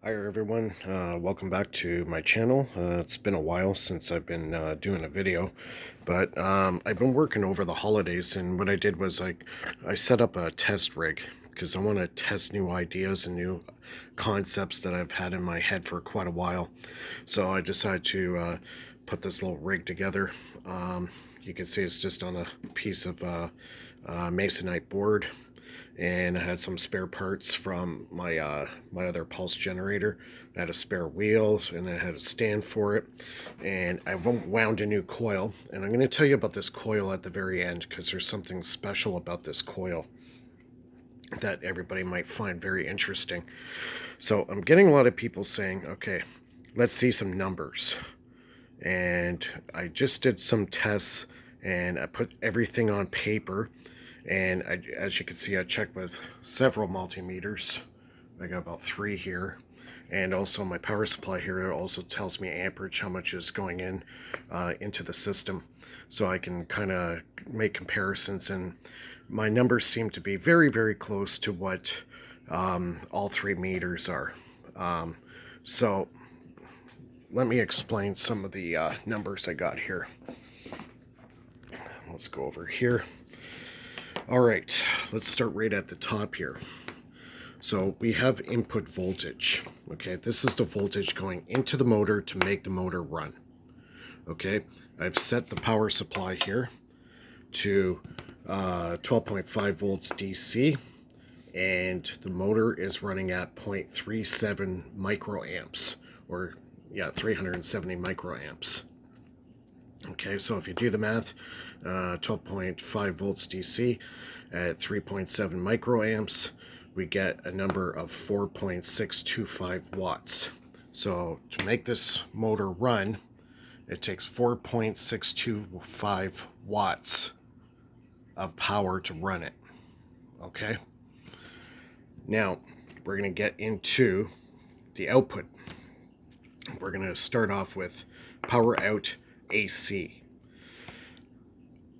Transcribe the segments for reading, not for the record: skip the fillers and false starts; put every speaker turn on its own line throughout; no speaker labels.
Hi everyone, welcome back to my channel. It's been a while since I've been doing a video, but I've been working over the holidays, and what I did was I set up a test rig because I want to test new ideas and new concepts that I've had in my head for quite a while. So I decided to put this little rig together. You can see it's just on a piece of masonite board, and I had some spare parts from my other pulse generator. I had a spare wheel, and I had a stand for it, and I wound a new coil. And I'm going to tell you about this coil at the very end because there's something special about this coil that everybody might find very interesting. So I'm getting a lot of people saying, okay, let's see some numbers. And I just did some tests, and I put everything on paper. And as you can see, I checked with several multimeters. I got about 3 here. And also my power supply here also tells me amperage, how much is going in into the system. So I can kind of make comparisons, and my numbers seem to be very, very close to what all 3 meters are. So let me explain some of the numbers I got here. Let's go over here. All right, let's start right at the top here. So we have input voltage. Okay, this is the voltage going into the motor to make the motor run. Okay, I've set the power supply here to 12.5 volts DC, and the motor is running at 0.37 microamps, or 370 microamps. Okay, so if you do the math, 12.5 volts DC at 3.7 microamps, we get a number of 4.625 watts. So to make this motor run, it takes 4.625 watts of power to run it. Okay? Now, we're going to get into the output. We're going to start off with power out AC.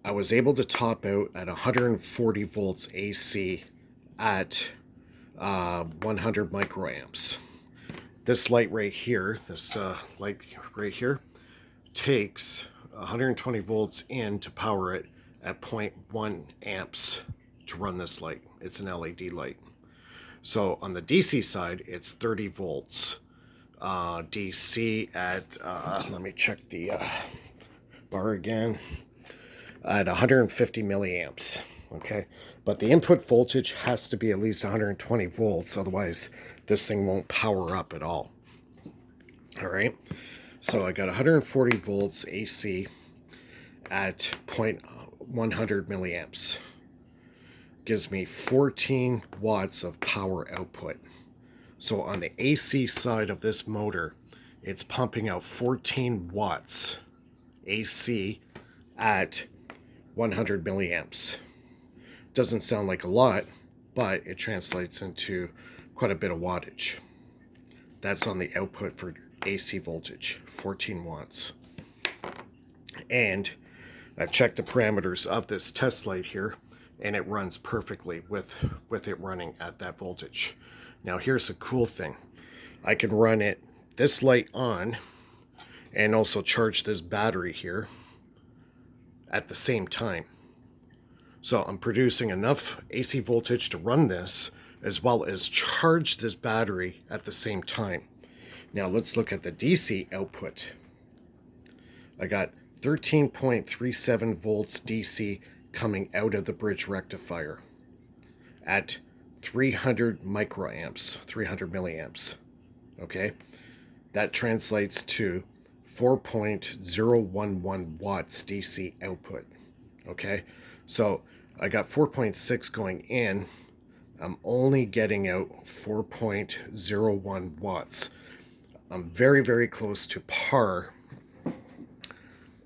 I was able to top out at 140 volts AC at 100 microamps. This light right here, takes 120 volts in to power it at 0.1 amps to run this light. It's an LED light. So on the DC side, it's 30 volts. DC at, let me check the bar again, at 150 milliamps. Okay, but the input voltage has to be at least 120 volts, otherwise this thing won't power up at all. All right, so I got 140 volts AC at 0.100 milliamps. Gives me 14 watts of power output. So on the AC side of this motor, it's pumping out 14 watts AC at 100 milliamps. Doesn't sound like a lot, but it translates into quite a bit of wattage. That's on the output for AC voltage, 14 watts. And I've checked the parameters of this test light here, and it runs perfectly with it running at that voltage. Now here's the cool thing. I can run this light on and also charge this battery here at the same time. So I'm producing enough AC voltage to run this as well as charge this battery at the same time. Now let's look at the DC output. I got 13.37 volts DC coming out of the bridge rectifier at 300 microamps, 300 milliamps. Okay, that translates to 4.011 watts DC output. Okay, so I got 4.6 going in. I'm only getting out 4.01 watts. I'm very, very close to par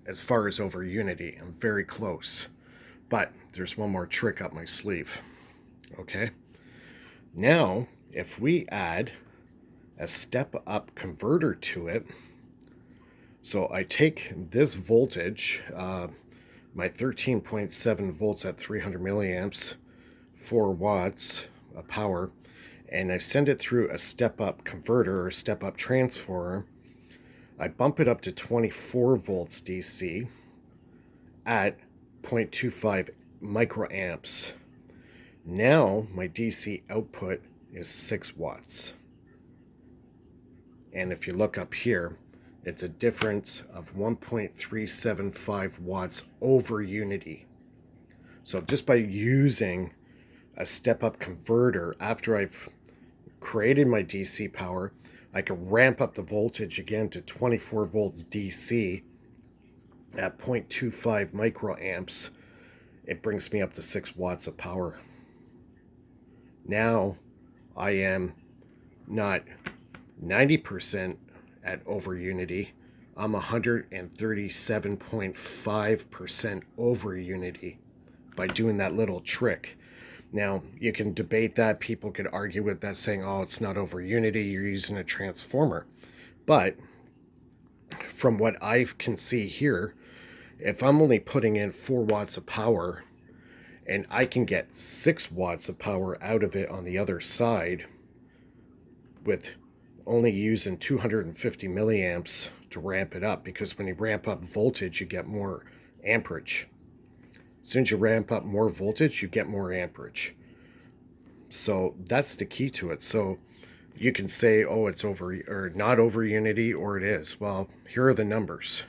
as far as over unity. I'm very close. But there's one more trick up my sleeve. Okay, now if we add a step-up converter to it, so I take this voltage, my 13.7 volts at 300 milliamps, 4 watts of power, and I send it through a step-up converter or step-up transformer. I bump it up to 24 volts DC at 0.25 microamps. Now my DC output is 6 watts. And if you look up here, it's a difference of 1.375 watts over unity. So just by using a step-up converter, after I've created my DC power, I can ramp up the voltage again to 24 volts DC at 0.25 microamps. It brings me up to 6 watts of power. Now I am not 90% at over unity. I'm 137.5% over unity by doing that little trick. Now, you can debate that. People could argue with that, saying, oh, it's not over unity, you're using a transformer. But from what I can see here, if I'm only putting in 4 watts of power and I can get 6 watts of power out of it on the other side with only using 250 milliamps to ramp it up, because when you ramp up voltage, you get more amperage. As soon as you ramp up more voltage, you get more amperage. So that's the key to it. So you can say, oh, it's over or not over unity, or it is. Well, here are the numbers.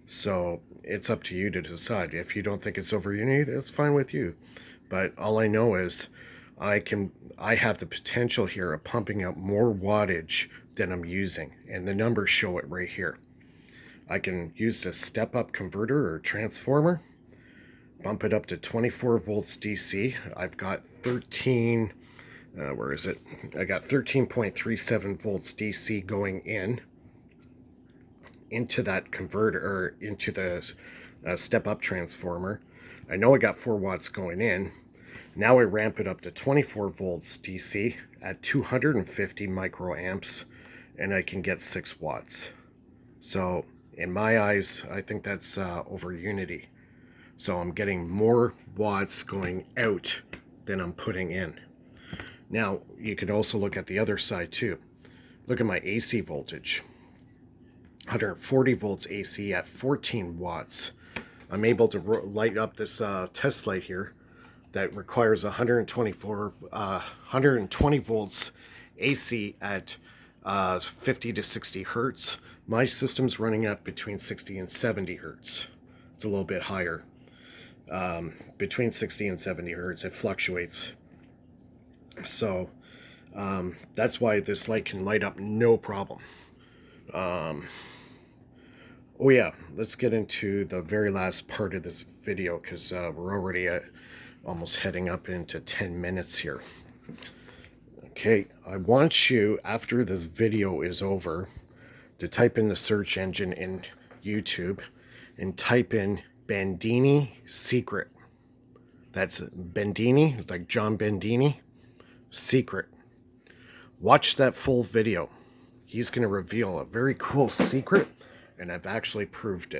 So it's up to you to decide. If you don't think it's over unity, that's fine with you. But all I know is I have the potential here of pumping out more wattage than I'm using. And the numbers show it right here. I can use a step-up converter or transformer, bump it up to 24 volts DC. I've got 13, where is it? I got 13.37 volts DC going into that converter, or into the step-up transformer. I know I got 4 watts going in. Now I ramp it up to 24 volts DC at 250 microamps, and I can get 6 watts. So in my eyes, I think that's over unity. So I'm getting more watts going out than I'm putting in. Now, you could also look at the other side too. Look at my AC voltage. 140 volts AC at 14 watts. I'm able to light up this test light here that requires 120 volts AC at 50 to 60 hertz. My system's running at between 60 and 70 hertz. It's a little bit higher. Between 60 and 70 hertz. It fluctuates. So that's why this light can light up no problem. Oh yeah, let's get into the very last part of this video, because we're already almost heading up into 10 minutes here. Okay, I want you, after this video is over, to type in the search engine in YouTube and type in Bandini Secret. That's Bandini, like John Bandini, Secret. Watch that full video. He's going to reveal a very cool secret, and I've actually proved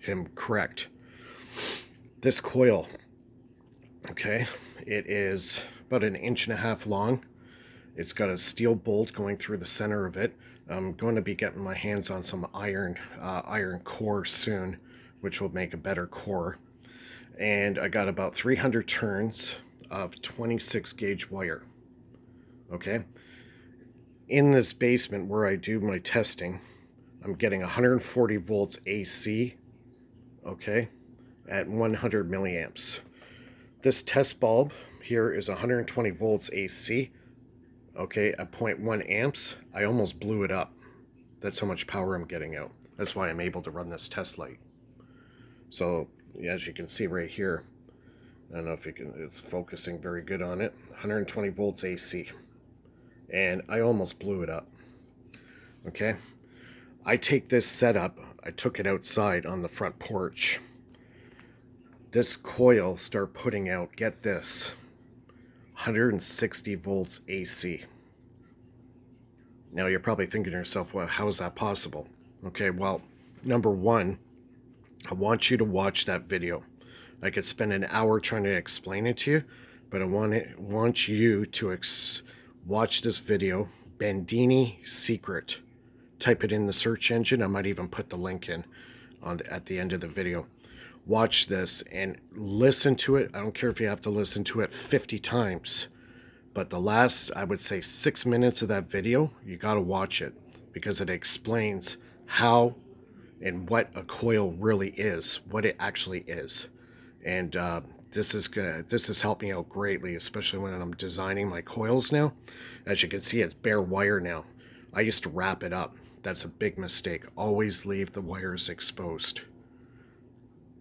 him correct. This coil, okay, it is about 1.5 inches long. It's got a steel bolt going through the center of it. I'm going to be getting my hands on some iron core soon, which will make a better core. And I got about 300 turns of 26 gauge wire. Okay. In this basement where I do my testing, I'm getting 140 volts AC, okay, at 100 milliamps. This test bulb here is 120 volts AC, okay, at 0.1 amps. I almost blew it up. That's how much power I'm getting out. That's why I'm able to run this test light. So, as you can see right here, I don't know if you can, it's focusing very good on it, 120 volts AC. And I almost blew it up. Okay? I take this setup, I took it outside on the front porch. This coil start putting out, get this, 160 volts AC. Now you're probably thinking to yourself, well, how is that possible? Okay, well, number one, I want you to watch that video. I could spend an hour trying to explain it to you, but I want you to watch this video, Bandini Secret. Type it in the search engine. I might even put the link in at the end of the video. Watch this and listen to it. I don't care if you have to listen to it 50 times. But the last, I would say, 6 minutes of that video, you got to watch it because it explains how and what a coil really is, what it actually is. And this is helping out greatly, especially when I'm designing my coils now. As you can see, it's bare wire now. I used to wrap it up. That's a big mistake. Always leave the wires exposed.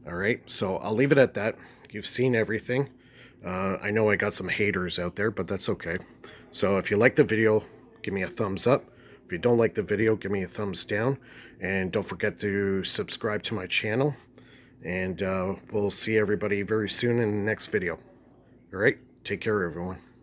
All right, so I'll leave it at that. You've seen everything. I know I got some haters out there, but that's okay. So if you like the video, give me a thumbs up. If you don't like the video, give me a thumbs down. And don't forget to subscribe to my channel. And we'll see everybody very soon in the next video. All right, take care, everyone.